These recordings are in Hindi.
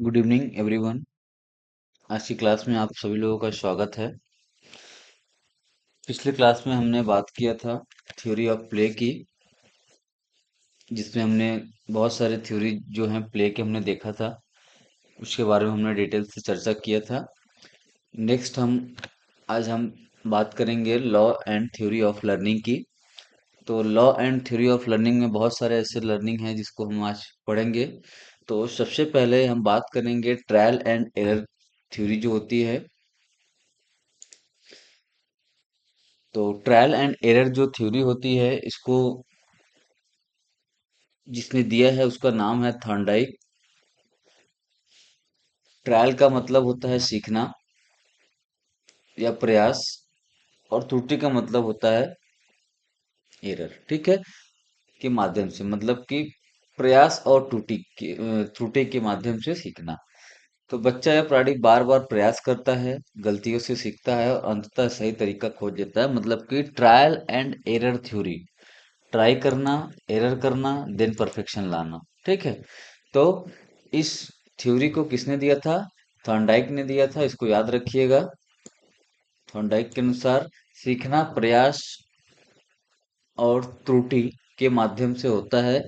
Good evening everyone. आज की क्लास में आप सभी लोगों का स्वागत है। पिछले क्लास में हमने बात किया था थ्योरी ऑफ प्ले की, जिसमें हमने बहुत सारे थ्योरी जो हैं प्ले के हमने देखा था। उसके बारे में हमने डिटेल से चर्चा किया था। नेक्स्ट आज हम बात करेंगे law and theory of learning की। तो law and theory of learning में बहुत सारे ऐसे लर्निंग हैं जिसको हम आज पढ़ेंगे। तो सबसे पहले हम बात करेंगे ट्रायल एंड एरर थ्योरी जो होती है। तो ट्रायल एंड एरर जो थ्योरी होती है, इसको जिसने दिया है उसका नाम है थॉर्नडाइक। ट्रायल का मतलब होता है सीखना या प्रयास, और त्रुटि का मतलब होता है एरर। ठीक है, के माध्यम से मतलब कि प्रयास और त्रुटि के माध्यम से सीखना। तो बच्चा या प्राणी बार बार प्रयास करता है, गलतियों से सीखता है और अंततः सही तरीका खोज लेता है। मतलब कि trial and error theory, try करना, एरर करना, देन परफेक्शन लाना। ठीक है, तो इस थ्योरी को किसने दिया था? थॉर्नडाइक ने दिया था, इसको याद रखिएगा। थॉर्नडाइक के अनुसार सीखना प्रयास और त्रुटि के माध्यम से होता है।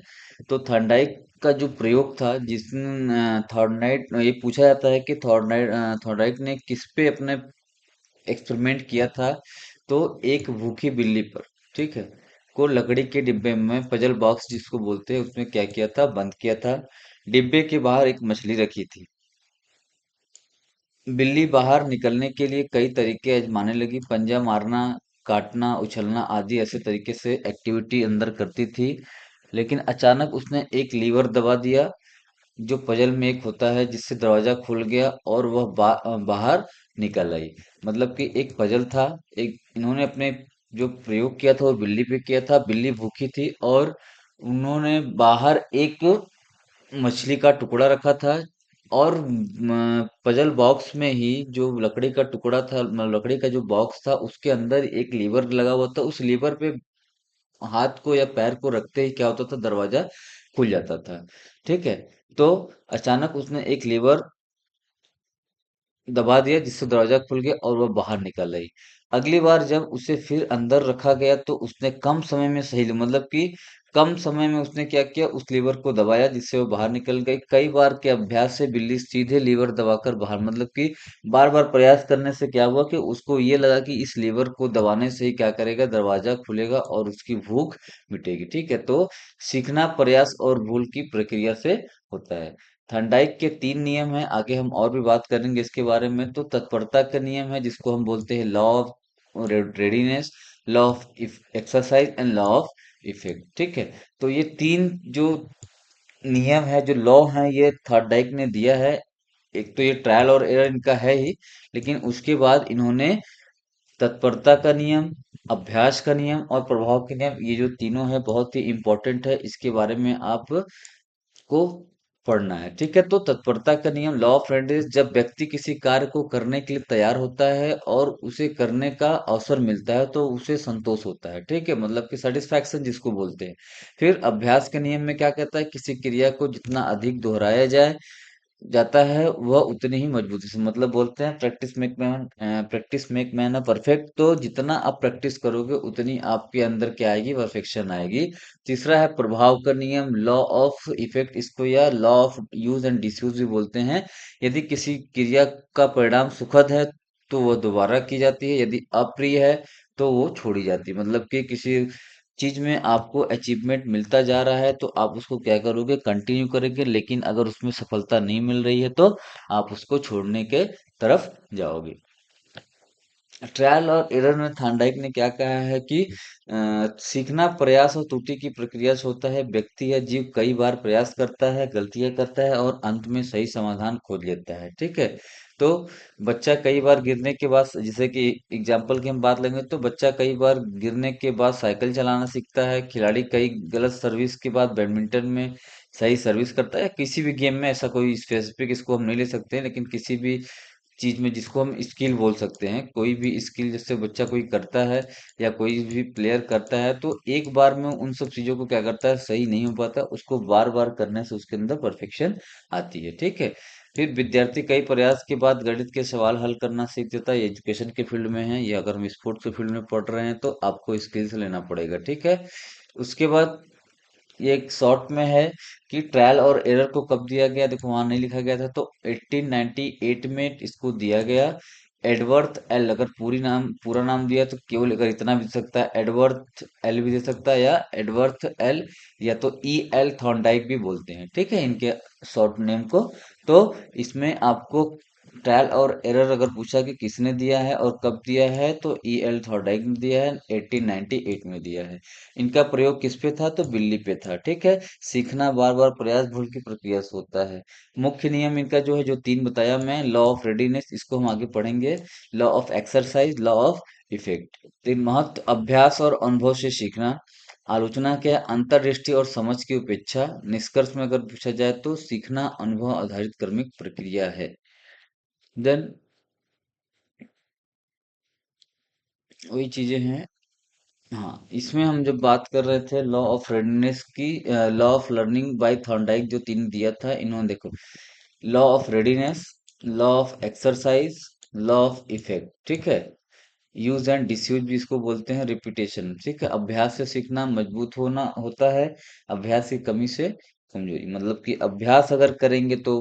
तो थॉर्नडाइक का जो प्रयोग था, जिसने थॉर्नडाइक, ये पूछा जाता है कि थॉर्नडाइक ने किस पे अपने एक्सपेरिमेंट किया था। तो एक भूखी बिल्ली पर, ठीक है, को लकड़ी के डिब्बे में, पजल बॉक्स जिसको बोलते हैं, उसमें क्या किया था, बंद किया था। डिब्बे के बाहर एक मछली रखी थी। बिल्ली बाहर निकलने के लिए कई तरीके आजमाने लगी, पंजा मारना, काटना, उछलना आदि ऐसे तरीके से एक्टिविटी अंदर करती थी। लेकिन अचानक उसने एक लीवर दबा दिया, जो पजल में एक होता है, जिससे दरवाजा खुल गया और वह बाहर निकल आई। मतलब कि एक पजल था, एक इन्होंने अपने जो प्रयोग किया था वो बिल्ली पे किया था। बिल्ली भूखी थी और उन्होंने बाहर एक मछली का टुकड़ा रखा था, और पजल बॉक्स में ही जो लकड़ी का टुकड़ा था, लकड़ी का जो बॉक्स था, उसके अंदर एक लीवर लगा हुआ था। उस लीवर पे हाथ को या पैर को रखते ही क्या होता था, दरवाजा खुल जाता था। ठीक है, तो अचानक उसने एक लीवर दबा दिया, जिससे दरवाजा खुल गया और वह बाहर निकल आई। अगली बार जब उसे फिर अंदर रखा गया तो उसने कम समय में मतलब कि कम समय में उसने क्या किया, उस लीवर को दबाया, जिससे वो बाहर निकल गई। कई बार के अभ्यास से बिल्ली सीधे लीवर दबाकर बाहर, मतलब कि बार बार प्रयास करने से क्या हुआ कि उसको ये लगा कि इस लीवर को दबाने से ही क्या करेगा, दरवाजा खुलेगा और उसकी भूख मिटेगी। ठीक है, तो सीखना प्रयास और भूल की प्रक्रिया से होता है। थर्नडाइक के 3 नियम हैं, आगे हम और भी बात करेंगे इसके बारे में। तो तत्परता का नियम है, जिसको हम बोलते हैं law of readiness, law of exercise and law of effect. ठीक है, तो ये 3 जो नियम है, जो लॉ हैं, ये थर्नडाइक ने दिया है। एक तो ये ट्रायल और एरर इनका है ही, लेकिन उसके बाद इन्होंने तत्परता का नियम, अभ्यास का नियम और प्रभाव के नियम, ये जो तीनों है बहुत ही इंपॉर्टेंट है। इसके बारे में आप को पढ़ना है। ठीक है, तो तत्परता का नियम, लॉ ऑफ रेडनेस, जब व्यक्ति किसी कार्य को करने के लिए तैयार होता है और उसे करने का अवसर मिलता है तो उसे संतोष होता है। ठीक है, मतलब कि सेटिस्फैक्शन जिसको बोलते हैं। फिर अभ्यास के नियम में क्या कहता है, किसी क्रिया को जितना अधिक दोहराया जाता है वह उतनी ही मजबूती से, मतलब बोलते हैं practice make man a perfect. तो जितना आप प्रैक्टिस करोगे उतनी आपके अंदर क्या आएगी, परफेक्शन आएगी। तीसरा है प्रभाव का नियम, लॉ ऑफ इफेक्ट, इसको या law of use and disuse भी बोलते हैं। यदि किसी क्रिया का परिणाम सुखद है तो वह दोबारा की जाती है, यदि अप्रिय है तो वो छोड़ी जाती है। मतलब कि किसी चीज में आपको अचीवमेंट मिलता जा रहा है तो आप उसको क्या करोगे, कंटिन्यू करेंगे। लेकिन अगर उसमें सफलता नहीं मिल रही है तो आप उसको छोड़ने के तरफ जाओगे। ट्रायल और एरर में थॉर्नडाइक ने क्या कहा है कि सीखना प्रयास और त्रुटि की प्रक्रिया से होता है। व्यक्ति या जीव कई बार प्रयास करता है, गलतियां करता है और अंत में सही समाधान खोज लेता है। ठीक है, तो बच्चा कई बार गिरने के बाद, जैसे कि एग्जाम्पल की हम बात लेंगे, तो बच्चा कई बार गिरने के बाद साइकिल चलाना सीखता है। खिलाड़ी कई गलत सर्विस के बाद बैडमिंटन में सही सर्विस करता है। किसी भी गेम में ऐसा कोई स्पेसिफिक इसको हम नहीं ले सकते, लेकिन किसी भी चीज में जिसको हम स्किल बोल सकते हैं, कोई भी स्किल जैसे बच्चा कोई करता है या कोई भी प्लेयर करता है, तो एक बार में उन सब चीजों को क्या करता है, सही नहीं हो पाता, उसको बार बार करने से उसके अंदर परफेक्शन आती है। ठीक है, फिर विद्यार्थी कई प्रयास के बाद गणित के सवाल हल करना सीख जाता है। ये एजुकेशन के फील्ड में है, ये अगर हम स्पोर्ट्स के फील्ड में पढ़ रहे हैं तो आपको स्किल्स लेना पड़ेगा, ठीक है। उसके बाद ये एक शॉर्ट में है कि ट्रायल और एरर को कब दिया गया, देखो वहां नहीं लिखा गया था, तो 1898 में इसको दिया गया। एडवर्थ एल, अगर पूरा नाम दिया तो केवल अगर इतना भी दे सकता है, एडवर्थ एल भी दे सकता है, या एडवर्थ एल, या तो ई एल थॉर्नडाइक भी बोलते हैं, ठीक है, इनके शॉर्ट नेम को। तो इसमें आपको ट्रायल और एरर अगर पूछा कि किसने दिया है और कब दिया है, तो ई एल थॉर्नडाइक ने दिया है, 1898 में दिया है। इनका प्रयोग किस पे था, तो बिल्ली पे था, ठीक है। सीखना बार बार प्रयास भूल की प्रक्रिया से होता है। मुख्य नियम इनका जो है, जो तीन बताया मैं, लॉ ऑफ रेडीनेस, इसको हम आगे पढ़ेंगे, law of exercise, law of effect. तीन महत्व, अभ्यास और अनुभव से सीखना, आलोचना क्या है, अंतर्दृष्टि और समझ की उपेक्षा, निष्कर्ष में अगर पूछा जाए तो सीखना अनुभव आधारित क्रमिक प्रक्रिया है। देन वही चीजें हैं। हाँ, इसमें हम जब बात कर रहे थे लॉ ऑफ रेडीनेस की, law of learning by Thorndike जो तीन दिया था, इन्होंने देखो, law of readiness, law of exercise, law of effect, ठीक है। यूज एंड डिसयूज भी इसको बोलते हैं, रिपीटेशन, ठीक है। अभ्यास से सीखना मजबूत होना होता है, अभ्यास की कमी से कमजोरी, मतलब कि अभ्यास अगर करेंगे तो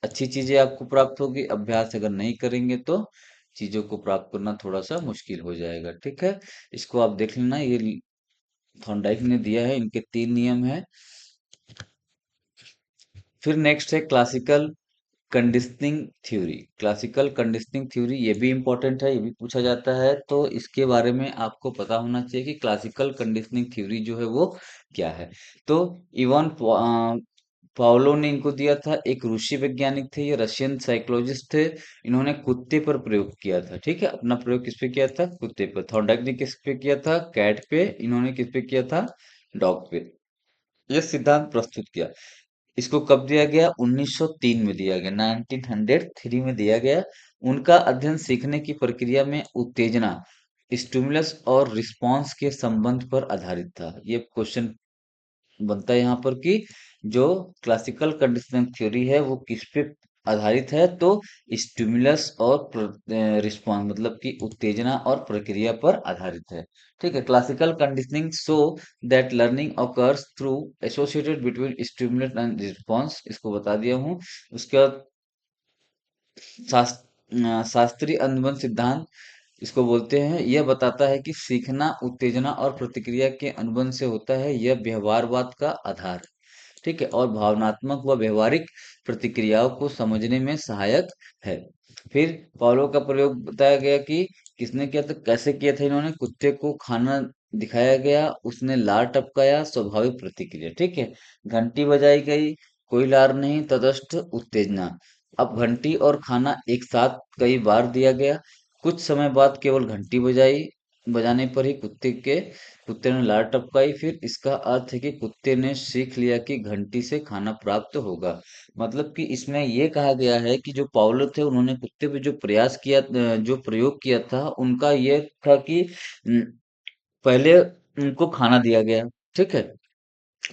अच्छी चीजें आपको प्राप्त होगी, अभ्यास अगर नहीं करेंगे तो चीजों को प्राप्त करना थोड़ा सा मुश्किल हो जाएगा, ठीक है। इसको आप देख लेना, ये थॉर्नडाइक ने दिया है, इनके तीन नियम है। फिर नेक्स्ट है classical conditioning theory. Classical conditioning theory ये भी इंपॉर्टेंट है, ये भी पूछा जाता है, तो इसके बारे में आपको पता होना चाहिए कि क्लासिकल कंडीशनिंग थ्योरी जो है वो क्या है। तो इवन पावलो ने इनको दिया था, एक रूसी वैज्ञानिक थे, ये रशियन साइकोलॉजिस्ट थे। इन्होंने कुत्ते पर प्रयोग किया था, ठीक है, अपना प्रयोग किस पे किया था, कुत्ते पर। थॉर्नडाइक ने किस पे किया था, कैट पे। इन्होंने किस पे किया था, डॉग पे। ये सिद्धांत प्रस्तुत किया। इसको कब दिया गया, 1903 में दिया गया, 1903 में दिया गया। उनका अध्ययन सीखने की प्रक्रिया में उत्तेजना, स्टिमुलस और रिस्पॉन्स के संबंध पर आधारित था। ये क्वेश्चन बनता है यहाँ पर कि जो क्लासिकल कंडीशनिंग थ्योरी है वो किस पे आधारित है, तो स्टिमुलस और रिस्पॉन्स, मतलब कि उत्तेजना और प्रक्रिया पर आधारित है, ठीक है। Classical conditioning show that learning occurs through associated between stimulus and response, इसको बता दिया हूँ। उसके बाद शास्त्रीय अनुबंध सिद्धांत, इसको बोलते हैं, यह बताता है कि सीखना उत्तेजना और प्रतिक्रिया के अनुबंध से होता है, यह व्यवहारवाद का आधार है, ठीक है, और भावनात्मक व व्यवहारिक प्रतिक्रियाओं को समझने में सहायक है। फिर पावलो का प्रयोग बताया गया कि किसने किया था, कैसे किया था, इन्होंने कुत्ते को खाना दिखाया गया, उसने लार टपकाया, स्वाभाविक प्रतिक्रिया, ठीक है। घंटी बजाई गई, कोई लार नहीं, तटस्थ उत्तेजना। अब घंटी और खाना एक साथ कई बार दिया गया, कुछ समय बाद केवल घंटी बजाने पर ही कुत्ते ने लार टपकाई, फिर इसका अर्थ है कि कुत्ते ने सीख लिया कि घंटी से खाना प्राप्त होगा। मतलब कि इसमें ये कहा गया है कि जो पावलो थे उन्होंने कुत्ते पे जो प्रयास किया, जो प्रयोग किया था, उनका ये था कि पहले उनको खाना दिया गया, ठीक है,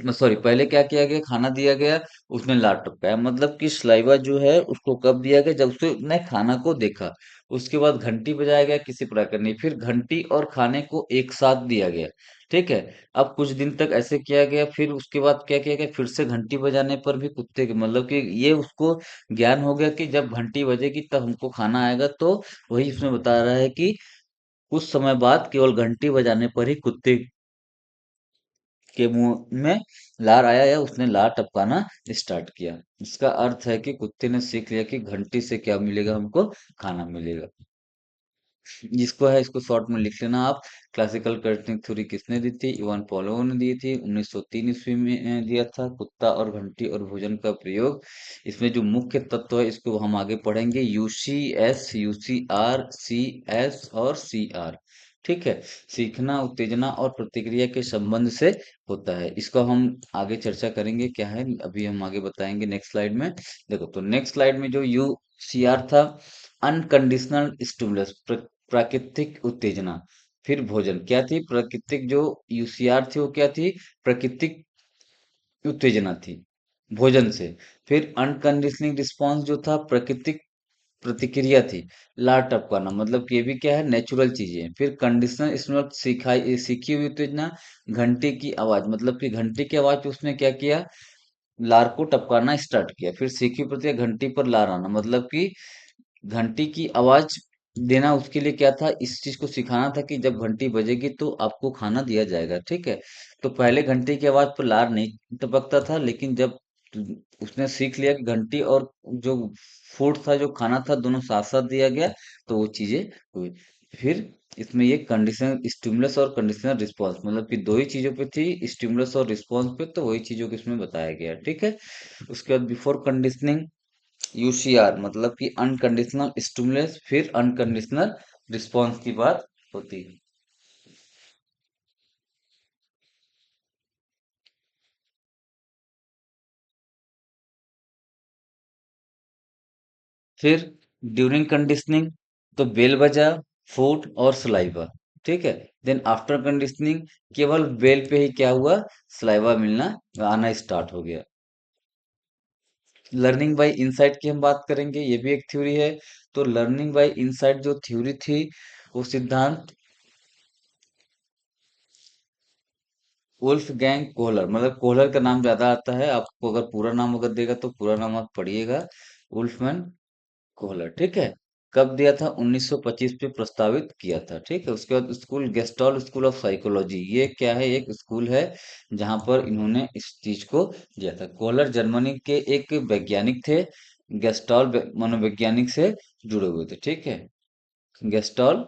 सॉरी, पहले क्या किया गया, खाना दिया गया, उसने लार टपकाया, मतलब कि सलाइवा जो है उसको कब दिया गया, जब उसने खाना को देखा। उसके बाद घंटी बजाया गया, किसी प्रकार नहीं, फिर घंटी और खाने को एक साथ दिया गया, ठीक है। अब कुछ दिन तक ऐसे किया गया, फिर उसके बाद क्या किया गया, फिर से घंटी बजाने पर भी कुत्ते के, मतलब कि ये उसको ज्ञान हो गया कि जब घंटी बजेगी तब हमको खाना आएगा, तो वही इसमें बता रहा है कि कुछ समय बाद केवल घंटी बजाने पर ही कुत्ते के मुंह में लार आया, या उसने लार टपकाना स्टार्ट किया। इसका अर्थ है कि कुत्ते ने सीख लिया कि घंटी से क्या मिलेगा, हमको खाना मिलेगा। जिसको है इसको शॉर्ट में लिख लेना आप। क्लासिकल कर्तनिक थ्योरी किसने दी थी, इवान पोलो ने दी थी, 1903 ईस्वी में दिया था। कुत्ता और घंटी और भोजन का प्रयोग, इसमें जो मुख्य तत्व है इसको हम आगे पढ़ेंगे, यूसीएस, यूसीआर, सीएस और सीआर, ठीक है। सीखना उत्तेजना और प्रतिक्रिया के संबंध से होता है, इसको हम आगे चर्चा करेंगे क्या है, अभी हम आगे बताएंगे नेक्स्ट स्लाइड में। देखो, तो नेक्स्ट स्लाइड में जो यूसीआर था, अनकंडीशनल स्टिमुलस, प्राकृतिक उत्तेजना। फिर भोजन क्या थी, प्राकृतिक, जो यूसीआर थी वो क्या थी, प्राकृतिक उत्तेजना थी। भोजन से। फिर अनकंडीशनिंग रिस्पॉन्स जो था प्राकृतिक प्रतिक्रिया थी। लार टपकाना मतलब कि ये भी क्या है, नेचुरल चीजें हैं। फिर कंडीशनल स्टिमुलस सिखाई सीखी हुई उत्तेजना, घंटे की आवाज मतलब कि घंटे की आवाज पे उसने क्या किया, लार को टपकाना स्टार्ट किया। फिर सीखी हुई प्रतिक्रिया, घंटी पर लार आना मतलब कि घंटी की आवाज देना उसके लिए क्या था, इस चीज को सिखाना था कि जब घंटी बजेगी तो आपको खाना दिया जाएगा, ठीक है। तो पहले घंटी की आवाज पर लार नहीं टपकता था, लेकिन जब उसने सीख लिया कि घंटी और जो फूड था, जो खाना था, दोनों साथ साथ दिया गया, तो वो चीजें हुई। फिर इसमें ये कंडीशनल स्टिमुलस और कंडीशनल रिस्पॉन्स मतलब कि दो ही चीजों पे थी, स्टिमुलस और रिस्पॉन्स पे, तो वही चीजों को इसमें बताया गया, ठीक है। उसके बाद बिफोर कंडीशनिंग यूसीआर मतलब कि अनकंडीशनल स्टिमुलस, फिर अनकंडीशनल रिस्पॉन्स की बात होती है। फिर ड्यूरिंग कंडीशनिंग तो बेल बजा, फूड और सलाइवा, ठीक है। देन आफ्टर कंडीशनिंग केवल बेल पे ही क्या हुआ, सलाइवा मिलना आना स्टार्ट हो गया। लर्निंग बाय इनसाइट की हम बात करेंगे, ये भी एक थ्योरी है। तो लर्निंग बाय इनसाइट जो थ्योरी थी, वो सिद्धांत वुल्फ गैंग कोहलर, मतलब कोहलर का नाम ज्यादा आता है आपको, अगर पूरा नाम अगर देगा तो पूरा नाम आप पढ़िएगा, वुल्फमैन कोहलर, ठीक है। कब दिया था, 1925 पे प्रस्तावित किया था, ठीक है। उसके बाद school Gestalt school of psychology, ये क्या है, एक स्कूल है जहां पर इन्होंने इस चीज को दिया था। कोहलर जर्मनी के एक वैज्ञानिक थे, गेस्टॉल मनोवैज्ञानिक से जुड़े हुए थे, ठीक है। गेस्टॉल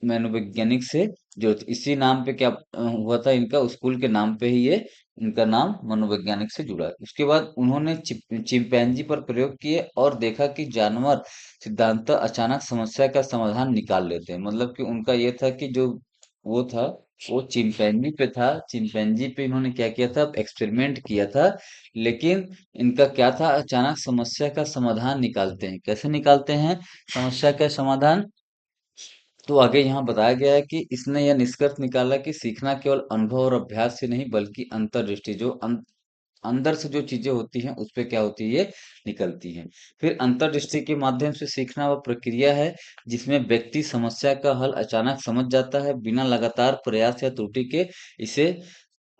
मनोवैज्ञानिक से जो इसी नाम पे क्या हुआ था, इनका स्कूल के नाम पे ही ये इनका नाम मनोवैज्ञानिक से जुड़ा। उसके बाद उन्होंने चिंपैंजी पर प्रयोग किए और देखा कि जानवर सिद्धांत अचानक समस्या का समाधान निकाल लेते हैं। मतलब कि उनका ये था कि जो वो था, वो चिंपैंजी पे था, चिंपैंजी पे इन्होंने क्या किया था, एक्सपेरिमेंट किया था। लेकिन इनका क्या था, अचानक समस्या का समाधान निकालते हैं। कैसे निकालते हैं समस्या का समाधान, तो आगे यहाँ बताया गया है कि इसने यह निष्कर्ष निकाला कि सीखना केवल अनुभव और अभ्यास से नहीं बल्कि अंतर्दृष्टि, जो अंदर से जो चीजें होती हैं उस पे क्या होती है, ये निकलती हैं। फिर अंतर्दृष्टि के माध्यम से सीखना वह प्रक्रिया है जिसमें व्यक्ति समस्या का हल अचानक समझ जाता है बिना लगातार प्रयास या त्रुटि के। इसे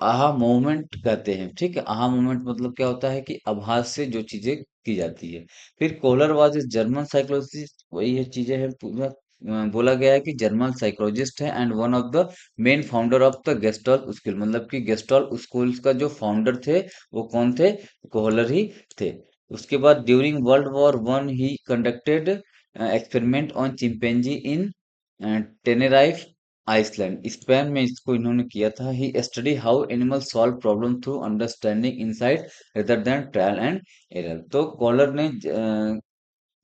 आहा मोमेंट कहते हैं, ठीक है। आहा मोमेंट मतलब क्या होता है कि आभास से जो चीजें की जाती है। फिर कोलर वाज जर्मन साइकोलॉजिस्ट, वही है चीजें हैं पूरा बोला गया है कि जर्मन साइकोलॉजिस्ट है and one of the main founder of the Gestalt school, मतलब कि गेस्टॉल स्कूल का जो फाउंडर थे वो कौन थे, कोहलर ही थे। उसके बाद during World War one he conducted experiment on chimpanzee in Tenerife island, Spain में इसको इन्होंने किया था। He study how animal solve problem through understanding insight rather than trial and error. तो कॉलर ने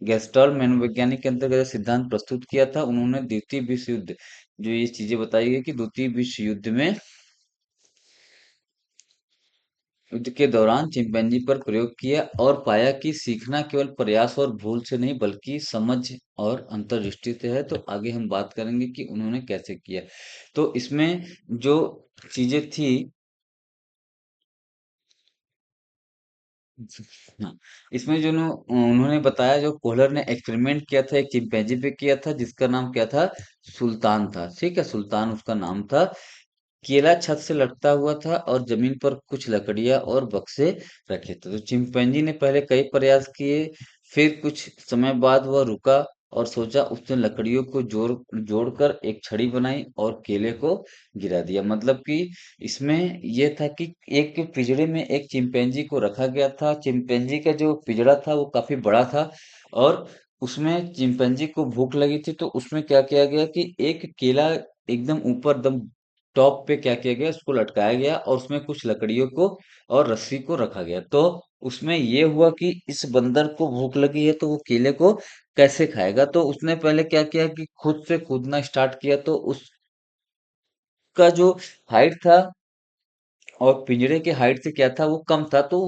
गेस्टर्ल मनोवैज्ञानिक के अंतर्गत जो सिद्धांत प्रस्तुत किया था, उन्होंने द्वितीय विश्व युद्ध, जो ये चीजें बताई गई कि द्वितीय विश्व युद्ध में युद्ध के दौरान चिंपैंजी पर प्रयोग किया और पाया कि सीखना केवल प्रयास और भूल से नहीं बल्कि समझ और अंतर्दृष्टि से है। तो आगे हम बात करेंगे कि उन्होंने कैसे किया। तो इसमें जो चीजें थी, हाँ, इसमें जो उन्होंने बताया, जो कोहलर ने एक्सपेरिमेंट किया था एक चिंपैंजी पे किया था जिसका नाम क्या था, सुल्तान था, ठीक है। सुल्तान उसका नाम था। केला छत से लटका हुआ था और जमीन पर कुछ लकड़ियां और बक्से रखे थे। तो चिंपैंजी ने पहले कई प्रयास किए, फिर कुछ समय बाद वह रुका और सोचा। उसने लकड़ियों को जोड़कर एक छड़ी बनाई और केले को गिरा दिया। मतलब कि इसमें यह था कि एक पिंजड़े में एक चिंपैंजी को रखा गया था। चिंपैंजी का जो पिंजड़ा था वो काफी बड़ा था और उसमें चिंपैंजी को भूख लगी थी, तो उसमें क्या किया गया कि एक केला एकदम ऊपर दम टॉप पे क्या किया गया, उसको लटकाया गया और उसमें कुछ लकड़ियों को और रस्सी को रखा गया। तो उसमें ये हुआ कि इस बंदर को भूख लगी है तो वो केले को कैसे खाएगा। तो उसने पहले क्या किया कि खुद से कूदना स्टार्ट किया। तो उसका जो हाइट था और पिंजरे के हाइट से क्या था, वो कम था, तो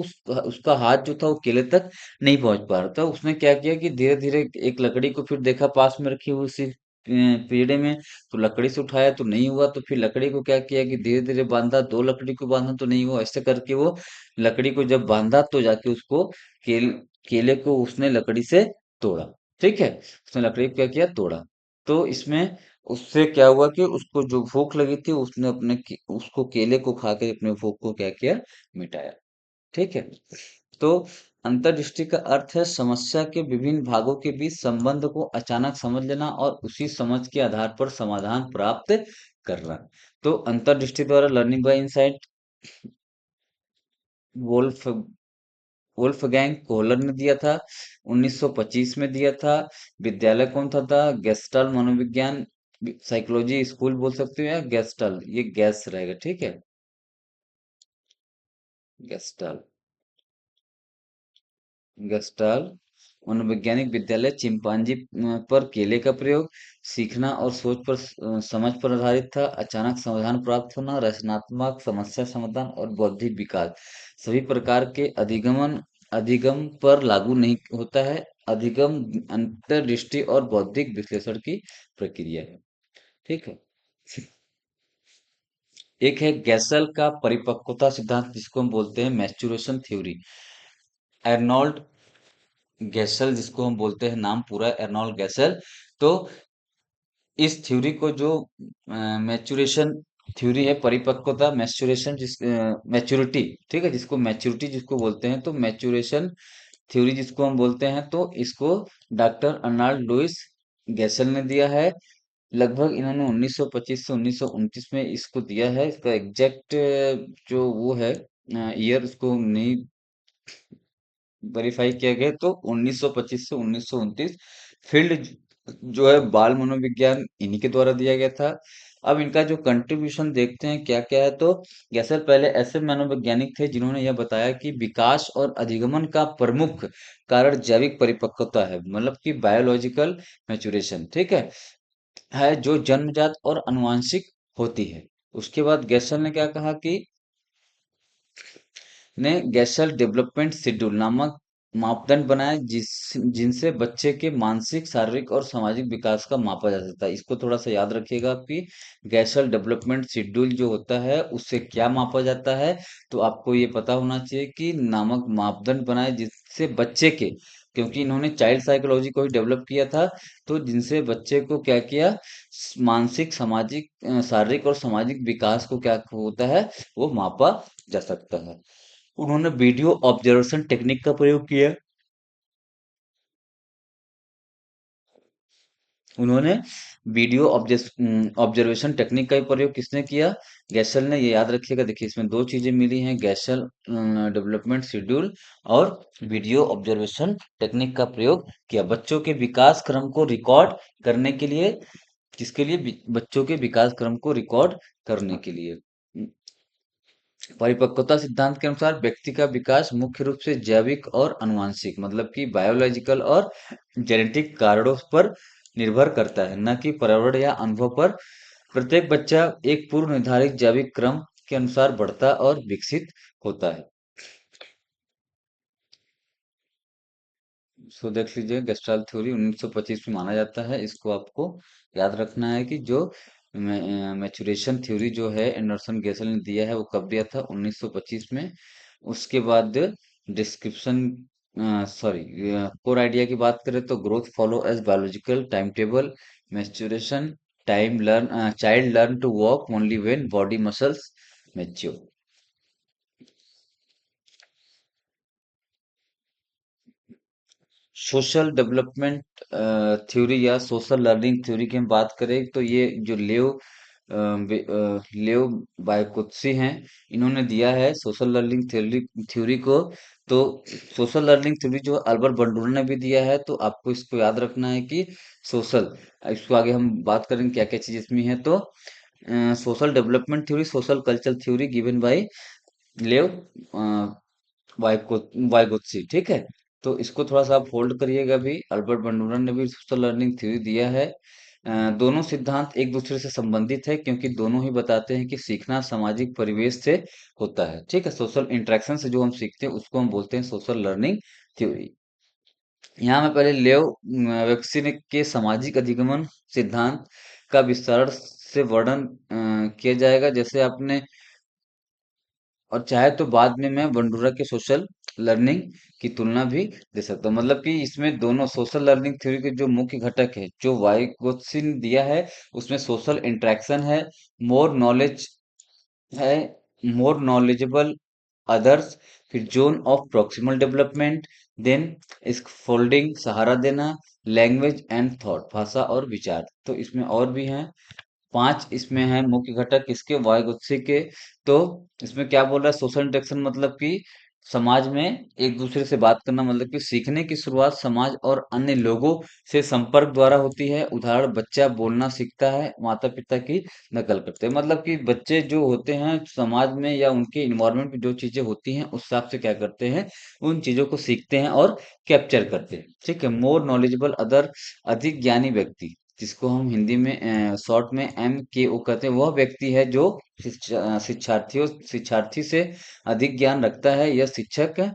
उसका हाथ जो था वो केले तक नहीं पहुंच पा रहा था। उसने क्या किया कि धीरे धीरे एक लकड़ी को फिर देखा पास में रखी हुई, पेड़े में, तो लकड़ी से उठाया तो नहीं हुआ, तो फिर लकड़ी को क्या किया कि धीरे धीरे बांधा, दो लकड़ी को बांधा तो नहीं हुआ, ऐसे करके वो लकड़ी को जब बांधा तो जाके उसको केल केले को उसने लकड़ी से तोड़ा। ठीक है, उसने लकड़ी को क्या किया, तोड़ा। तो इसमें उससे क्या हुआ कि उसको जो भूख लगी थी उसने उसको केले को खा के अपने भूख को क्या किया, मिटाया। ठीक है, तो अंतर्दृष्टि का अर्थ है समस्या के विभिन्न भागों के बीच संबंध को अचानक समझ लेना और उसी समझ के आधार पर समाधान प्राप्त करना। तो अंतर्दृष्टि द्वारा learning by insight Wolf Wolfgang Kohler ने दिया था, 1925 में दिया था। विद्यालय कौन था गेस्टाल मनोविज्ञान साइकोलॉजी स्कूल बोल सकते हो, या गेस्टाल, ये गैस रहेगा। ठीक है, गेस्टाल, गेस्टाल मनोवैज्ञानिक विद्यालय। चिंपांजी पर केले का प्रयोग, सीखना और सोच पर समझ पर आधारित था। अचानक समाधान प्राप्त होना, रचनात्मक समस्या समाधान और बौद्धिक विकास सभी प्रकार के अधिगम पर लागू नहीं होता है। अधिगम अंतर्दृष्टि और बौद्धिक विश्लेषण की प्रक्रिया है। ठीक है, एक है गैसल का परिपक्वता सिद्धांत जिसको हम बोलते हैं मैच्योरेशन थ्योरी। एर्नोल्ड गैसल जिसको हम बोलते हैं, नाम पूरा एर्नोल्ड गैसल। तो इस थ्योरी को जो मैच्योरेशन थ्योरी है, परिपक्वता, मैच्योरेशन मैच्योरिटी, ठीक है, जिसको मैच्योरिटी जिसको बोलते हैं, तो मैच्योरेशन थ्योरी जिसको हम बोलते हैं, तो इसको डॉक्टर अर्नाल्ड लुइस गैसल ने दिया है। लगभग इन्होंने 1925 से 1929 में इसको दिया है। इसका एग्जैक्ट जो वो है ईयर उसको नहीं वेरीफाई किया गया, तो 1925 से 1929 फील्ड जो है बाल मनोविज्ञान इन्हीं के द्वारा दिया गया था। अब इनका जो कंट्रीब्यूशन देखते हैं क्या क्या है, तो गैसल पहले ऐसे मनोवैज्ञानिक थे जिन्होंने यह बताया कि विकास और अधिगमन का प्रमुख कारण जैविक परिपक्वता है, मतलब कि बायोलॉजिकल मैच्योरेशन। ठीक है जो जन्मजात और आनुवंशिक होती है। उसके बाद गैसल ने क्या कहा कि ने गैशल डेवलपमेंट शेड्यूल नामक मापदंड बनाए जिनसे बच्चे के मानसिक, शारीरिक और सामाजिक विकास का मापा जा सकता है। इसको थोड़ा सा याद रखिएगा कि गैशल डेवलपमेंट शेड्यूल जो होता है उससे क्या मापा जाता है। तो आपको ये पता होना चाहिए कि नामक मापदंड बनाए जिससे बच्चे के, क्योंकि इन्होंने चाइल्ड साइकोलॉजी को ही डेवलप किया था, तो जिनसे बच्चे को क्या किया, मानसिक, सामाजिक, शारीरिक और सामाजिक विकास को क्या होता है, वो मापा जा सकता है। उन्होंने वीडियो ऑब्जर्वेशन टेक्निक का प्रयोग किया। उन्होंने वीडियो ऑब्जर्वेशन टेक्निक का भी प्रयोग किसने किया, गैसल ने। ये याद रखिएगा, देखिए इसमें दो चीजें मिली हैं, गैसल डेवलपमेंट शेड्यूल और वीडियो ऑब्जर्वेशन टेक्निक का प्रयोग किया बच्चों के विकास क्रम को रिकॉर्ड करने के लिए। किसके लिए, बच्चों के विकास क्रम को रिकॉर्ड करने के लिए। परिपक्वता सिद्धांत के अनुसार व्यक्ति का विकास मुख्य रूप से जैविक और आनुवंशिक, मतलब कि बायोलॉजिकल और जेनेटिक कारणों पर निर्भर करता है, न कि पर्यावरण या अनुभव पर। प्रत्येक बच्चा एक पूर्व निर्धारित जैविक क्रम के अनुसार बढ़ता और विकसित होता है। सो देख लीजिए, गेस्टाल्ट थ्योरी 1925 में माना जाता है। इसको आपको याद रखना है कि जो मैचुरेशन थ्योरी जो है एंडरसन गेसल ने दिया है, वो कब दिया था, 1925 में। उसके बाद डिस्क्रिप्शन, सॉरी, कोर आइडिया की बात करें तो growth follow as biological time table, maturation time learn child learn to walk only when body muscles mature. Social development theory या सोशल लर्निंग थ्योरी की हम बात करें तो ये जो लेव बायकोत्सी हैं, इन्होंने दिया है सोशल लर्निंग थ्योरी थ्योरी को। तो सोशल लर्निंग थ्योरी जो अल्बर्ट बंडूरा ने भी दिया है, तो आपको इसको याद रखना है कि सोशल, इसको आगे हम बात करेंगे क्या क्या चीज इसमें है। तो social development theory, social culture theory given by लेव वाइको वाइगोत्सी। ठीक है, तो इसको थोड़ा सा आप होल्ड करिएगा भी। अल्बर्ट बंडूरा ने भी सोशल लर्निंग थ्योरी दिया है। दोनों सिद्धांत एक दूसरे से संबंधित है क्योंकि दोनों ही बताते हैं कि सीखना सामाजिक परिवेश से होता है। ठीक है, सोशल इंटरेक्शन से जो हम सीखते हैं उसको हम बोलते हैं सोशल लर्निंग थ्योरी। यहाँ मैं पहले लेव वेक्सिन के सामाजिक अधिगमन सिद्धांत का विस्तार से वर्णन किया जाएगा, जैसे आपने, और चाहे तो बाद में मैं बंडूरा के सोशल लर्निंग की तुलना भी दे सकता हूँ। मतलब कि इसमें दोनों सोशल लर्निंग थ्योरी के जो मुख्य घटक है, जो वाइगोत्सिन दिया है, उसमें सोशल इंटरेक्शन है, मोर नॉलेज है, मोर नॉलेजेबल अदर्स, फिर zone of proximal development, then folding सहारा देना, लैंग्वेज एंड थॉट भाषा और विचार। तो इसमें और भी हैं, 5 इसमें हैं मुख्य घटक इसके वायुगुत्से के। तो इसमें क्या बोल रहा है, सोशल इंटरेक्शन मतलब कि समाज में एक दूसरे से बात करना, मतलब कि सीखने की शुरुआत समाज और अन्य लोगों से संपर्क द्वारा होती है। उदाहरण, बच्चा बोलना सीखता है माता पिता की नकल करते हैं। मतलब कि बच्चे जो होते हैं समाज में या उनके इन्वायरमेंट में जो चीजें होती हैं उस हिसाब से क्या करते हैं, उन चीजों को सीखते हैं और कैप्चर करते हैं। ठीक है। मोर नॉलेजेबल अदर, अधिक ज्ञानी व्यक्ति, जिसको हम हिंदी में शॉर्ट में MKO कहते हैं, वह व्यक्ति है जो शिक्षार्थी से अधिक ज्ञान रखता है। यह शिक्षक,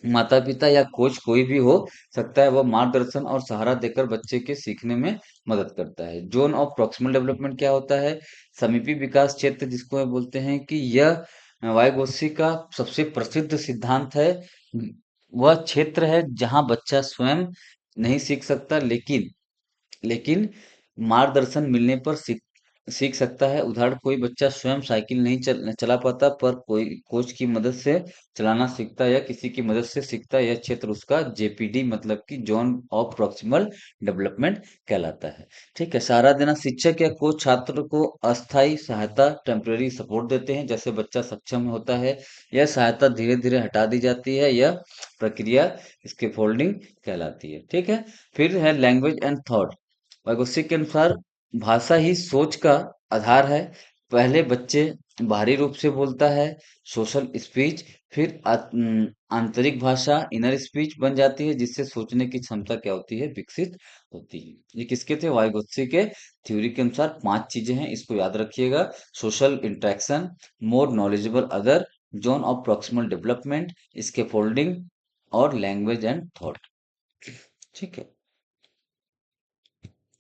माता पिता या कोच कोई भी हो सकता है। वह मार्गदर्शन और सहारा देकर बच्चे के सीखने में मदद करता है। जोन ऑफ प्रॉक्सिमल डेवलपमेंट क्या होता है, समीपी विकास क्षेत्र, जिसको हम बोलते हैं कि यह वाइगोत्स्की का सबसे प्रसिद्ध सिद्धांत है। वह क्षेत्र है जहां बच्चा स्वयं नहीं सीख सकता, लेकिन मार्गदर्शन मिलने पर सीख सकता है। उदाहरण, कोई बच्चा स्वयं साइकिल नहीं चला पाता, पर कोई कोच की मदद से चलाना सीखता है या किसी की मदद से सीखता है। यह क्षेत्र उसका JPD मतलब कि जोन ऑफ प्रॉक्सिमल डेवलपमेंट कहलाता है। ठीक है। सहारा देना, शिक्षक या कोच छात्र को अस्थायी सहायता, टेम्परेरी सपोर्ट देते हैं। जैसे बच्चा सक्षम होता है, यह सहायता धीरे धीरे हटा दी जाती है। यह प्रक्रिया स्कैफोल्डिंग कहलाती है। ठीक है। फिर है लैंग्वेज एंड थॉट। वाइगोत्स्की के अनुसार भाषा ही सोच का आधार है। पहले बच्चे बाहरी रूप से बोलता है, सोशल स्पीच, फिर आंतरिक भाषा, इनर स्पीच बन जाती है, जिससे सोचने की क्षमता क्या होती है, विकसित होती है। ये किसके थे, वाइगोत्स्की के थ्योरी के अनुसार 5 चीजें हैं, इसको याद रखिएगा। Social interaction, more knowledgeable other, zone of proximal development, scaffolding और लैंग्वेज एंड थॉट। ठीक है।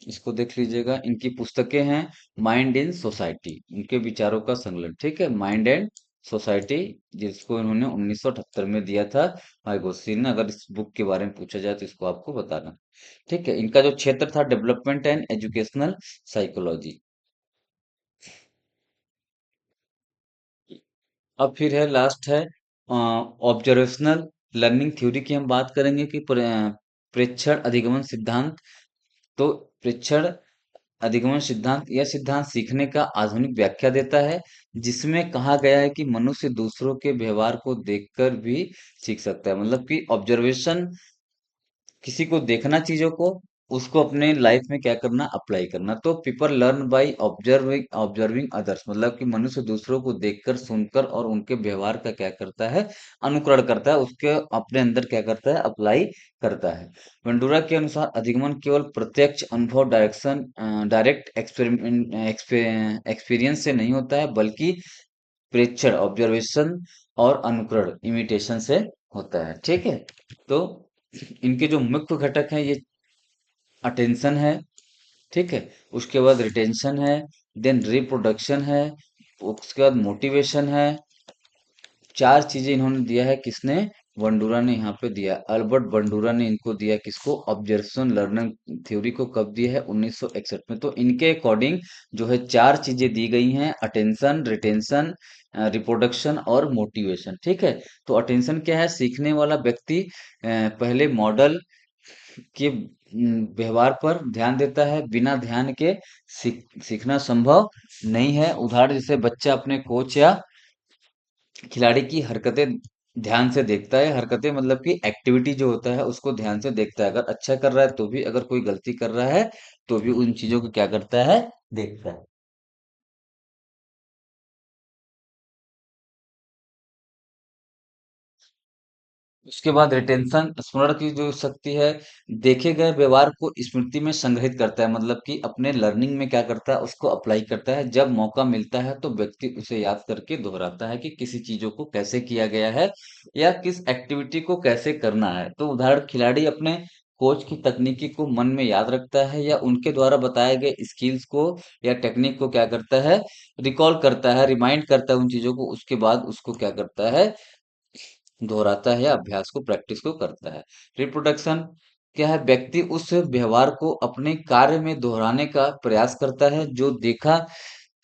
इसको देख लीजिएगा। इनकी पुस्तकें हैं, माइंड इन सोसाइटी, इनके विचारों का संकलन। ठीक है। माइंड एंड सोसाइटी, जिसको इन्होंने 1978 में दिया था भाई ने। अगर इस बुक के बारे में पूछा जाए तो इसको आपको बताना। ठीक है। इनका जो क्षेत्र था, डेवलपमेंट एंड एजुकेशनल साइकोलॉजी। अब फिर है, लास्ट है ऑब्जर्वेशनल लर्निंग थ्योरी की हम बात करेंगे कि प्रेक्षण अधिगमन सिद्धांत। तो प्रेक्षण अधिगमन सिद्धांत, यह सिद्धांत सीखने का आधुनिक व्याख्या देता है, जिसमें कहा गया है कि मनुष्य दूसरों के व्यवहार को देखकर भी सीख सकता है। मतलब कि ऑब्जर्वेशन, किसी को देखना चीजों को, उसको अपने लाइफ में क्या करना, अप्लाई करना। तो people learn by observing observing others, मतलब कि मनुष्य दूसरों को देखकर, सुनकर और उनके व्यवहार का क्या करता है, अनुकरण करता है, उसके अपने अंदर क्या करता है, अप्लाई करता है। वेंडुरा के अनुसार अधिगमन केवल प्रत्यक्ष अनुभव, डायरेक्ट एक्सपेरिमेंट एक्सपीरियंस से नहीं होता है, बल्कि प्रेक्षण ऑब्जर्वेशन और अनुकरण इमिटेशन से होता है। ठीक है। तो इनके जो मुख्य घटक हैं, ये अटेंशन है। ठीक है। उसके बाद रिटेंशन है, देन रिप्रोडक्शन है, उसके बाद मोटिवेशन है। 4 चीजें इन्होंने दिया है, किसने, बंडूरा ने यहाँ पे दिया, अल्बर्ट बंडूरा ने इनको दिया, किसको, ऑब्जर्वेशन लर्निंग थ्योरी को कब दिया है, 1961 में। तो इनके अकॉर्डिंग जो है 4 चीजें दी गई हैं, अटेंशन, रिटेंशन, रिप्रोडक्शन और मोटिवेशन। ठीक है। तो अटेंशन क्या है, सीखने वाला व्यक्ति पहले मॉडल के व्यवहार पर ध्यान देता है। बिना ध्यान के सीखना संभव नहीं है। उदाहरण, जैसे बच्चा अपने कोच या खिलाड़ी की हरकतें ध्यान से देखता है। हरकतें मतलब कि एक्टिविटी जो होता है उसको ध्यान से देखता है। अगर अच्छा कर रहा है तो भी, अगर कोई गलती कर रहा है तो भी उन चीजों को क्या करता है, देखता है। उसके बाद रिटेंशन, स्मरण की जो शक्ति है, देखे गए व्यवहार को स्मृति में संग्रहित करता है, मतलब कि अपने लर्निंग में क्या करता है, उसको अप्लाई करता है। जब मौका मिलता है तो व्यक्ति उसे याद करके दोहराता है कि किसी चीजों को कैसे किया गया है या किस एक्टिविटी को कैसे करना है। तो उदाहरण, खिलाड़ी अपने कोच की तकनीकी को मन में याद रखता है या उनके द्वारा बताए गए स्किल्स को या टेक्निक को क्या करता है, रिकॉल करता है, रिमाइंड करता है उन चीजों को। उसके बाद उसको क्या करता है, दोहराता है या अभ्यास को, प्रैक्टिस को करता है। रिप्रोडक्शन क्या है, व्यक्ति उस व्यवहार को अपने कार्य में दोहराने का प्रयास करता है, जो देखा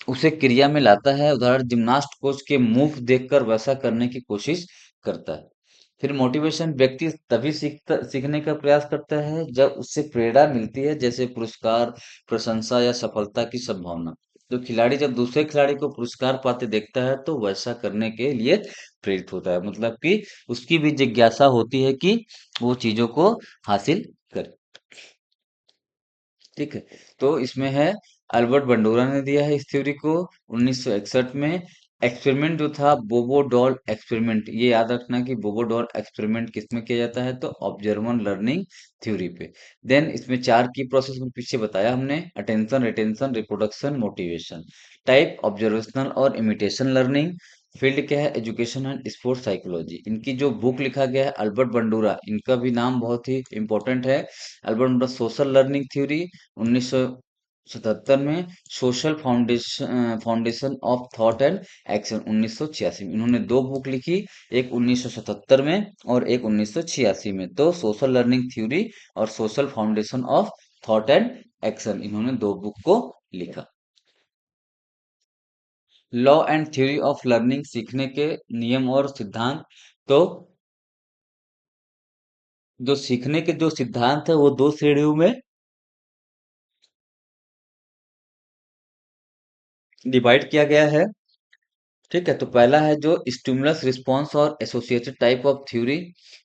उसे क्रिया में लाता है। उदाहरण, जिम्नास्ट कोच के मूव देखकर वैसा करने की कोशिश करता है। फिर मोटिवेशन, व्यक्ति तभी सीखने का प्रयास करता है जब उससे प्रेरणा मिलती है, जैसे पुरस्कार, प्रशंसा या सफलता की संभावना। तो खिलाड़ी जब दूसरे खिलाड़ी को पुरस्कार पाते देखता है तो वैसा करने के लिए प्रेरित होता है, मतलब कि उसकी भी जिज्ञासा होती है कि वो चीजों को हासिल करे। ठीक है। तो इसमें है, अल्बर्ट बंडोरा ने दिया है इस थ्योरी को 1961 में। एक्सपेरिमेंट जो था, बोबो डॉल एक्सपेरिमेंट, ये याद रखना कि बोबो डॉल एक्सपेरिमेंट किस में किया जाता है, तो ऑब्जर्वर लर्निंग थ्योरी पे। देन इसमें चार की प्रोसेस में पीछे बताया हमने, attention, retention, reproduction, motivation. Type, observational और इमिटेशन लर्निंग। फील्ड क्या है, एजुकेशन एंड स्पोर्ट्स साइकोलॉजी। इनकी जो बुक लिखा गया है, अल्बर्ट बंडूरा, इनका भी नाम बहुत ही इंपॉर्टेंट है। Albert Bandura, social learning theory 1977 में। Social foundation foundation of thought and action 1986 में। इन्होंने दो बुक लिखी, एक 1977 में और एक 1986 में। तो सोशल लर्निंग थ्योरी और social foundation of thought and action, इन्होंने दो बुक को लिखा। Law and theory of learning, सीखने के नियम और सिद्धांत। तो जो सीखने के जो सिद्धांत है वो दो श्रेणियों में डिवाइड किया गया है। ठीक है, तो पहला है जो स्टिमुलस रिस्पॉन्स और एसोसिएटेड टाइप ऑफ थ्योरी।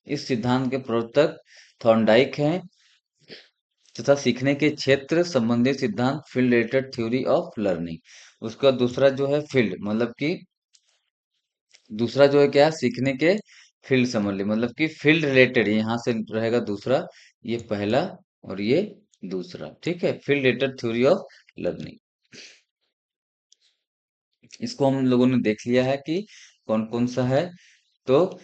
इस सिद्धांत के प्रवर्तक थॉर्नडाइक हैं, तथा सीखने के क्षेत्र संबंधी सिद्धांत, field related theory of learning. उसका दूसरा जो है फील्ड, मतलब कि दूसरा जो है क्या है, सीखने के फील्ड संबंधी, मतलब कि फील्ड रिलेटेड, यहाँ से रहेगा दूसरा, ये पहला और ये दूसरा। ठीक है, field related theory of learning. इसको हम लोगों ने देख लिया है कि कौन कौन सा है। तो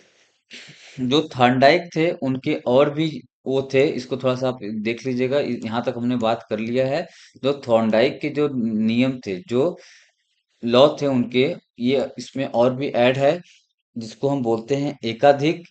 जो थॉर्नडाइक थे उनके और भी वो थे, इसको थोड़ा सा आप देख लीजिएगा, यहाँ तक हमने बात कर लिया है। जो थॉर्नडाइक के जो नियम थे, जो लॉ थे उनके, ये इसमें और भी ऐड है, जिसको हम बोलते हैं एकाधिक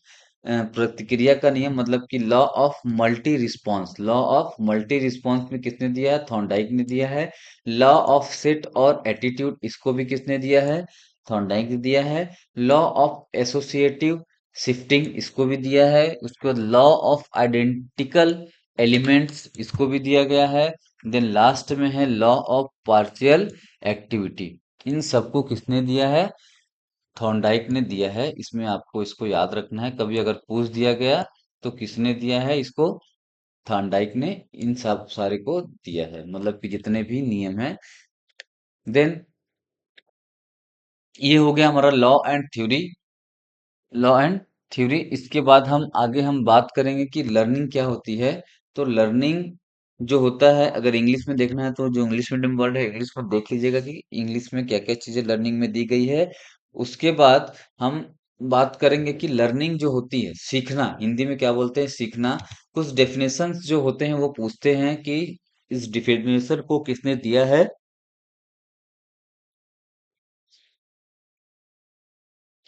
प्रतिक्रिया का नियम, मतलब कि law of multi response. Law of multi response में किसने दिया है, थॉर्नडाइक ने दिया है। लॉ ऑफ सेट और एटीट्यूड, इसको भी किसने दिया है, थॉर्नडाइक ने दिया है। लॉ ऑफ एसोसिएटिव शिफ्टिंग, इसको भी दिया है। उसके बाद लॉ ऑफ आइडेंटिकल एलिमेंट्स, इसको भी दिया गया है। देन लास्ट में है लॉ ऑफ पार्शियल एक्टिविटी। इन सबको किसने दिया है, थॉर्नडाइक ने दिया है। इसमें आपको इसको याद रखना है, कभी अगर पूछ दिया गया तो किसने दिया है इसको, थॉर्नडाइक ने इन सब सारे को दिया है, मतलब कि जितने भी नियम हैं। देन ये हो गया हमारा law and theory. Law and theory, इसके बाद हम आगे हम बात करेंगे कि लर्निंग क्या होती है। तो लर्निंग जो होता है, अगर इंग्लिश में देखना है तो जो इंग्लिश मीडियम वर्ड है, इंग्लिश में देख लीजिएगा कि इंग्लिश में क्या क्या चीजें लर्निंग में दी गई है। उसके बाद हम बात करेंगे कि लर्निंग जो होती है, सीखना, हिंदी में क्या बोलते हैं, सीखना। कुछ डेफिनेशंस जो होते हैं वो पूछते हैं कि इस डेफिनेशन को किसने दिया है।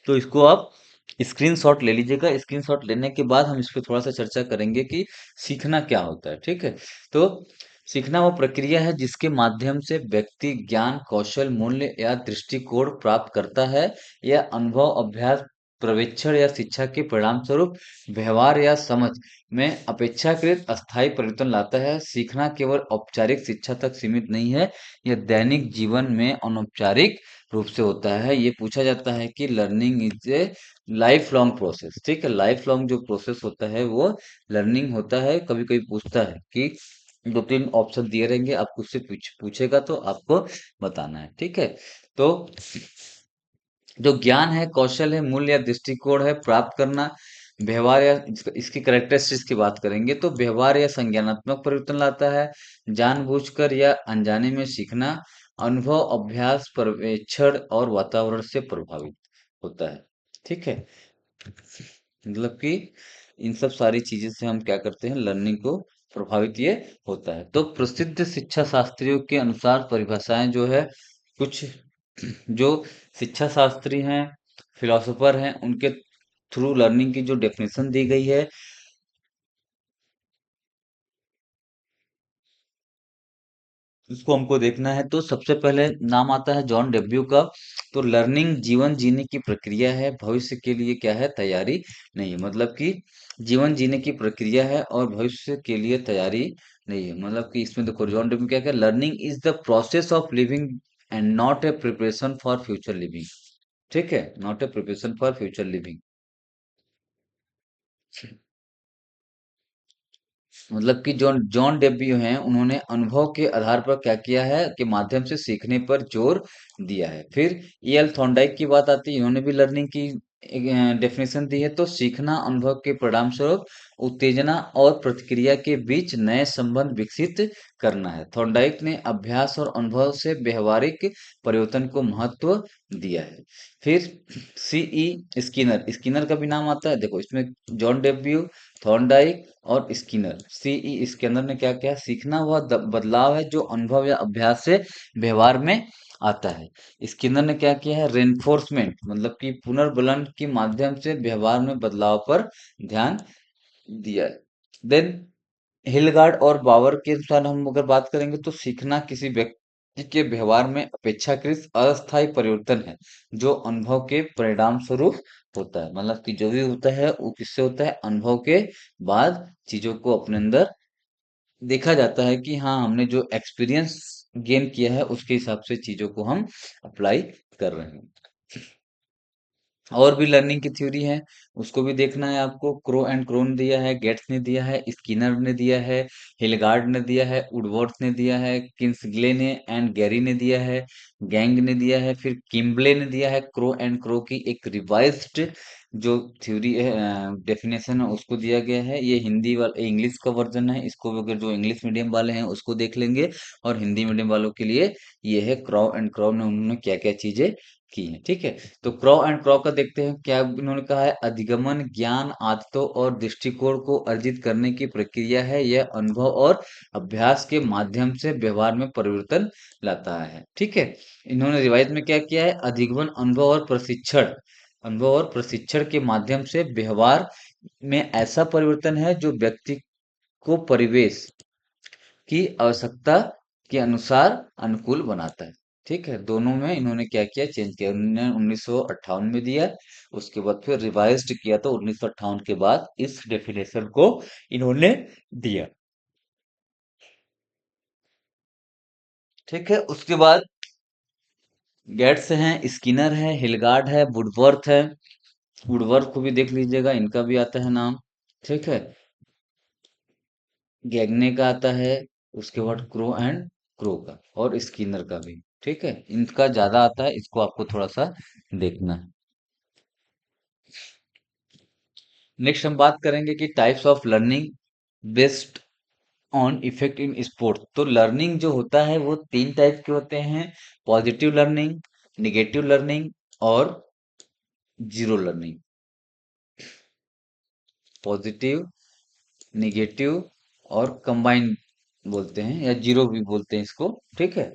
तो इसको आप स्क्रीनशॉट ले लीजिएगा। स्क्रीनशॉट लेने के बाद हम इस पे थोड़ा सा चर्चा करेंगे कि सीखना क्या होता है। ठीक है, तो सीखना वो प्रक्रिया है जिसके माध्यम से व्यक्ति ज्ञान, कौशल, मूल्य या दृष्टिकोण प्राप्त करता है। यह अनुभव, अभ्यास, प्रशिक्षण या शिक्षा के परिणाम स्वरूप व्यवहार या समझ में अपेक्षाकृत अस्थायी परिवर्तन लाता है। सीखना केवल औपचारिक शिक्षा तक सीमित नहीं है, यह दैनिक जीवन में अनौपचारिक रूप से होता है। ये पूछा जाता है कि learning is a life long process. ठीक है, लाइफ लॉन्ग जो प्रोसेस होता है वो लर्निंग होता है। कभी कभी पूछता है कि दो तीन ऑप्शन दिए रहेंगे, आपको उससे पूछेगा तो आपको बताना है। ठीक है, तो जो ज्ञान है, कौशल है, मूल्य या दृष्टिकोण है प्राप्त करना, व्यवहार या इसकी करेक्टरिस्टिक्स की बात करेंगे तो व्यवहार या संज्ञानात्मक परिवर्तन लाता है, जानबूझकर या अनजाने में सीखना, अनुभव, अभ्यास, पर्यवेक्षण और वातावरण से प्रभावित होता है। ठीक है, मतलब कि इन सब सारी चीजें से हम क्या करते हैं, लर्निंग को प्रभावित ये होता है। तो प्रसिद्ध शिक्षा शास्त्रियों के अनुसार परिभाषाएं जो है, कुछ जो शिक्षा शास्त्री हैं, फिलोसोफर हैं, उनके थ्रू लर्निंग की जो डेफिनेशन दी गई है, उसको हमको देखना है। तो सबसे पहले नाम आता है जॉन डब्ल्यू का। तो लर्निंग जीवन जीने की प्रक्रिया है, भविष्य के लिए क्या है, तैयारी नहीं है। मतलब कि जीवन जीने की प्रक्रिया है और भविष्य के लिए तैयारी नहीं है। मतलब कि इसमें देखो जॉन डब्ल्यू क्या क्या, learning is the process of living and not a preparation for future living. ठीक है, not a preparation for future living. मतलब कि जॉन जॉन डेब्यू हैं, उन्होंने अनुभव के आधार पर क्या किया है, के माध्यम से सीखने पर जोर दिया है। फिर एल थॉर्नडाइक की बात आती है, इन्होंने भी लर्निंग की डेफिनेशन दी है। तो सीखना अनुभव के परिणाम स्वरूप उत्तेजना और प्रतिक्रिया के बीच नए संबंध विकसित करना है। थॉर्नडाइक ने अभ्यास और अनुभव से व्यवहारिक परिवर्तन को महत्व दिया है। फिर सीई स्किनर, स्किनर का भी नाम आता है, देखो इसमें जॉन डेब्यू, थॉर्नडाइक और स्किनर। सीई स्किनर ने क्या किया, सीखना वह बदलाव है जो अनुभव या अभ्यास से व्यवहार में आता है। स्किनर ने क्या किया है, रेनफोर्समेंट मतलब कि पुनर्बलन के माध्यम से व्यवहार में बदलाव पर ध्यान दिया है। देन हिलगार्ड और बावर के अनुसार हम अगर बात करेंगे तो सीखना किसी व्यक्ति के व्यवहार में अपेक्षाकृत अस्थायी परिवर्तन है जो अनुभव के परिणाम स्वरूप होता है। मतलब कि जो भी होता है वो किससे होता है, अनुभव के बाद चीजों को अपने अंदर देखा जाता है कि हाँ हमने जो एक्सपीरियंस गेन किया है उसके हिसाब से चीजों को हम अप्लाई कर रहे हैं। और भी लर्निंग की थ्योरी है, उसको भी देखना है आपको। क्रो एंड क्रो ने दिया है, गेट्स ने दिया है, स्किनर ने दिया है, हिलगार्ड ने दिया है, वुडवर्थ ने दिया है, किंग्सले ने एंड गैरी ने दिया है, गैंग ने दिया है, फिर किम्बले ने दिया है। क्रो एंड क्रो की एक रिवाइज्ड जो थ्योरी है, डेफिनेशन है, उसको दिया गया है। ये हिंदी वाला इंग्लिश का वर्जन है, इसको अगर जो इंग्लिश मीडियम वाले हैं उसको देख लेंगे। और हिंदी मीडियम वालों के लिए ये है क्रो एंड क्रो ने उन्होंने क्या क्या चीजें की हैं। ठीक है, तो क्रॉ एंड क्रॉ का देखते हैं क्या इन्होंने कहा है, अधिगमन ज्ञान आदतों और दृष्टिकोण को अर्जित करने की प्रक्रिया है। यह अनुभव और अभ्यास के माध्यम से व्यवहार में परिवर्तन लाता है। ठीक है, इन्होंने रिवाइज में क्या किया है, अधिगमन, अनुभव और प्रशिक्षण, अनुभव और प्रशिक्षण के माध्यम से व्यवहार में ऐसा परिवर्तन है जो व्यक्ति को परिवेश की आवश्यकता के अनुसार अनुकूल बनाता है। ठीक है, दोनों में इन्होंने क्या किया, चेंज किया। उन्होंने 1958 में दिया, उसके बाद फिर रिवाइज्ड किया तो 1958 के बाद इस डेफिनेशन को इन्होंने दिया। ठीक है, उसके बाद गेट्स हैं, स्किनर है, हिलगार्ड है, वुडवर्थ है। वुडवर्थ को भी देख लीजिएगा, इनका भी आता है नाम। ठीक है, गैगने का आता है, उसके बाद क्रो एंड क्रो का, और स्किनर का भी। ठीक है, इनका ज्यादा आता है, इसको आपको थोड़ा सा देखना है। नेक्स्ट हम बात करेंगे कि types of learning based on effect in sports. तो लर्निंग जो होता है वो तीन टाइप के होते हैं, पॉजिटिव लर्निंग, निगेटिव लर्निंग और जीरो लर्निंग। पॉजिटिव, निगेटिव और कंबाइंड बोलते हैं, या जीरो भी बोलते हैं इसको। ठीक है,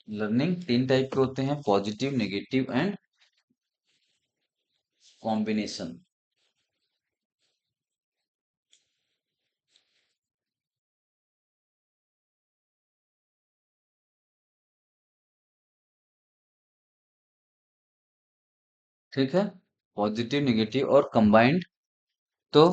लर्निंग तीन टाइप के होते हैं, पॉजिटिव, नेगेटिव एंड कॉम्बिनेशन। ठीक है, पॉजिटिव, नेगेटिव और कंबाइंड। तो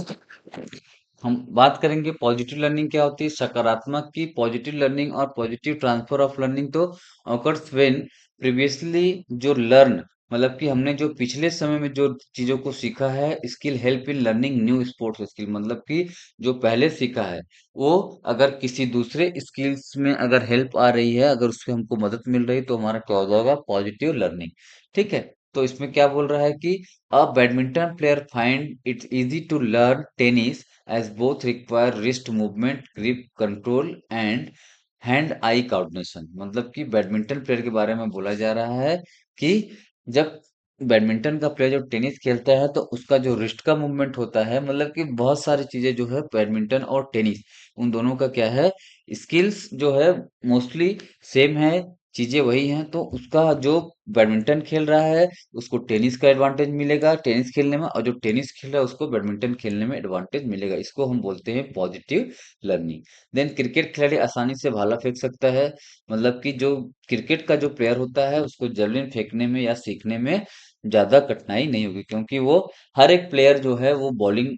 हम बात करेंगे पॉजिटिव लर्निंग क्या होती है, सकारात्मक की। पॉजिटिव लर्निंग और पॉजिटिव ट्रांसफर ऑफ लर्निंग तो ऑकर्स व्हेन प्रीवियसली जो लर्न, मतलब कि हमने जो पिछले समय में जो चीजों को सीखा है, skill help in learning new sports skill. मतलब कि जो पहले सीखा है वो अगर किसी दूसरे स्किल्स में अगर हेल्प आ रही है, अगर उससे हमको मदद मिल रही है, तो हमारा क्या हो जाएगा, पॉजिटिव लर्निंग। ठीक है, तो इसमें क्या बोल रहा है कि a badminton player find it easy to learn tennis as both require wrist movement, grip control and hand eye coordination. मतलब कि बैडमिंटन प्लेयर के बारे में बोला जा रहा है कि जब बैडमिंटन का प्लेयर जो टेनिस खेलता है तो उसका जो रिस्ट का मूवमेंट होता है, मतलब कि बहुत सारी चीजें जो है बैडमिंटन और टेनिस उन दोनों का क्या है, स्किल्स जो है मोस्टली सेम है, चीजें वही हैं। तो उसका जो बैडमिंटन खेल रहा है उसको टेनिस का एडवांटेज मिलेगा टेनिस खेलने में, और जो टेनिस खेल रहा है उसको बैडमिंटन खेलने में एडवांटेज मिलेगा। इसको हम बोलते हैं पॉजिटिव लर्निंग। देन क्रिकेट खिलाड़ी आसानी से भाला फेंक सकता है। मतलब कि जो क्रिकेट का जो प्लेयर होता है उसको जेवलिन फेंकने में या सीखने में ज्यादा कठिनाई नहीं होगी, क्योंकि वो हर एक प्लेयर जो है वो बॉलिंग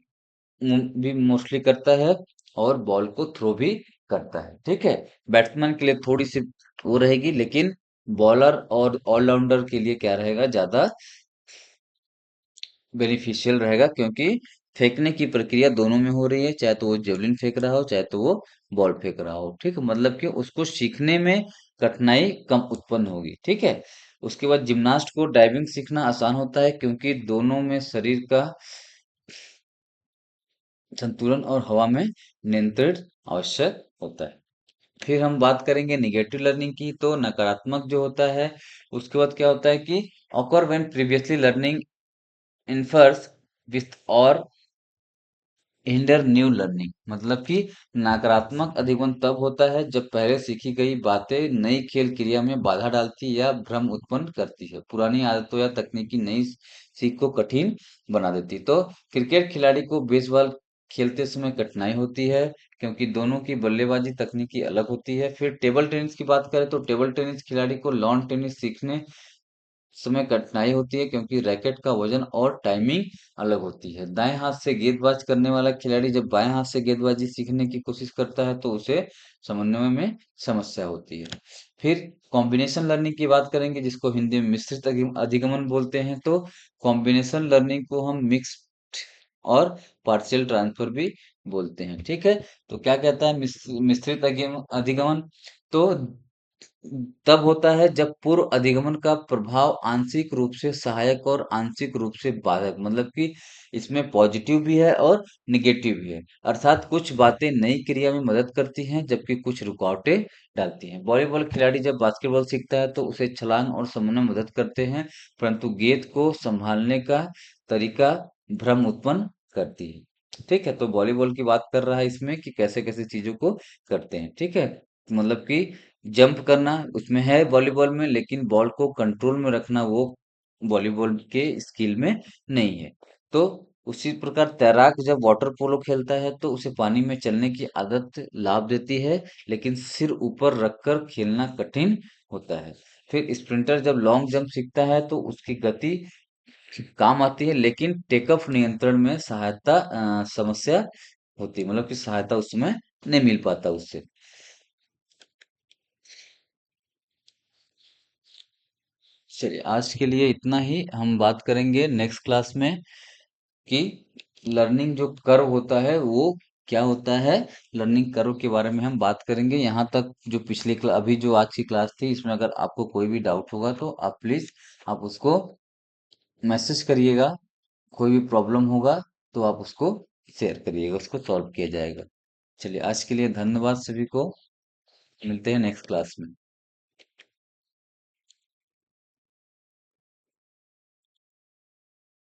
भी मोस्टली करता है और बॉल को थ्रो भी करता है। ठीक है, बैट्समैन के लिए थोड़ी सी वो रहेगी, लेकिन बॉलर और ऑलराउंडर के लिए क्या रहेगा, ज्यादा बेनिफिशियल रहेगा, क्योंकि फेंकने की प्रक्रिया दोनों में हो रही है, चाहे तो वो जेवलिन फेंक रहा हो चाहे तो वो बॉल फेंक रहा हो। ठीक है, मतलब कि उसको सीखने में कठिनाई कम उत्पन्न होगी। ठीक है, उसके बाद जिम्नास्ट को डाइविंग सीखना आसान होता है, क्योंकि दोनों में शरीर का संतुलन और हवा में नियंत्रण आवश्यक होता है। फिर हम बात करेंगे निगेटिव लर्निंग की। तो नकारात्मक जो होता है उसके बाद क्या होता है कि occur when previously learning interferes with और हिंडर न्यू लर्निंग। मतलब कि नकारात्मक अधिगमन तब होता है जब पहले सीखी गई बातें नई खेल क्रिया में बाधा डालती या भ्रम उत्पन्न करती है, पुरानी आदतों या तकनीकी नई सीख को कठिन बना देती। तो क्रिकेट खिलाड़ी को बेसबॉल खेलते समय कठिनाई होती है, क्योंकि दोनों की बल्लेबाजी तकनीकी अलग होती है। फिर टेबल टेनिस की बात करें तो टेबल टेनिस खिलाड़ी को लॉन टेनिस सीखने समय कठिनाई होती है, क्योंकि रैकेट का वजन और टाइमिंग अलग होती है। दाएं हाथ से गेंदबाज करने वाला खिलाड़ी जब बाएं हाथ से गेंदबाजी सीखने की कोशिश करता है तो उसे समन्वय में समस्या होती है। फिर कॉम्बिनेशन लर्निंग की बात करेंगे, जिसको हिंदी में मिश्रित अधिगमन बोलते हैं। तो कॉम्बिनेशन लर्निंग को हम मिक्स और पार्शियल ट्रांसफर भी बोलते हैं। ठीक है, तो क्या कहता है मिश्रित अधिगमन? तो तब होता है जब पूर्व अधिगमन का प्रभाव आंशिक रूप से सहायक और आंशिक रूप से बाधक, मतलब कि इसमें पॉजिटिव भी है और निगेटिव भी है। अर्थात कुछ बातें नई क्रिया में मदद करती हैं जबकि कुछ रुकावटें डालती हैं। वॉलीबॉल खिलाड़ी जब बास्केटबॉल सीखता है तो उसे छलांग और समन्वय मदद करते हैं, परंतु गेंद को संभालने का तरीका भ्रम उत्पन्न करती है। ठीक है, तो वॉलीबॉल की बात कर रहा है इसमें कि कैसे कैसे चीजों को करते हैं। ठीक है, मतलब कि जंप करना उसमें है वॉलीबॉल में, लेकिन बॉल को कंट्रोल में रखना वो वॉलीबॉल के स्किल में नहीं है। तो उसी प्रकार तैराक जब वाटर पोलो खेलता है तो उसे पानी में चलने की आदत लाभ देती है, लेकिन सिर ऊपर रखकर खेलना कठिन होता है। फिर स्प्रिंटर जब लॉन्ग जंप सीखता है तो उसकी गति काम आती है, लेकिन टेकऑफ नियंत्रण में समस्या होती है, मतलब कि सहायता उसमें नहीं मिल पाता उससे। चलिए, आज के लिए इतना ही। हम बात करेंगे नेक्स्ट क्लास में कि लर्निंग जो कर्व होता है वो क्या होता है। लर्निंग कर्व के बारे में हम बात करेंगे। यहाँ तक जो अभी जो आज की क्लास थी इसमें अगर आपको कोई भी डाउट होगा तो आप प्लीज आप उसको मैसेज करिएगा। कोई भी प्रॉब्लम होगा तो आप उसको शेयर करिएगा, उसको सॉल्व किया जाएगा। चलिए, आज के लिए धन्यवाद सभी को। मिलते हैं नेक्स्ट क्लास में।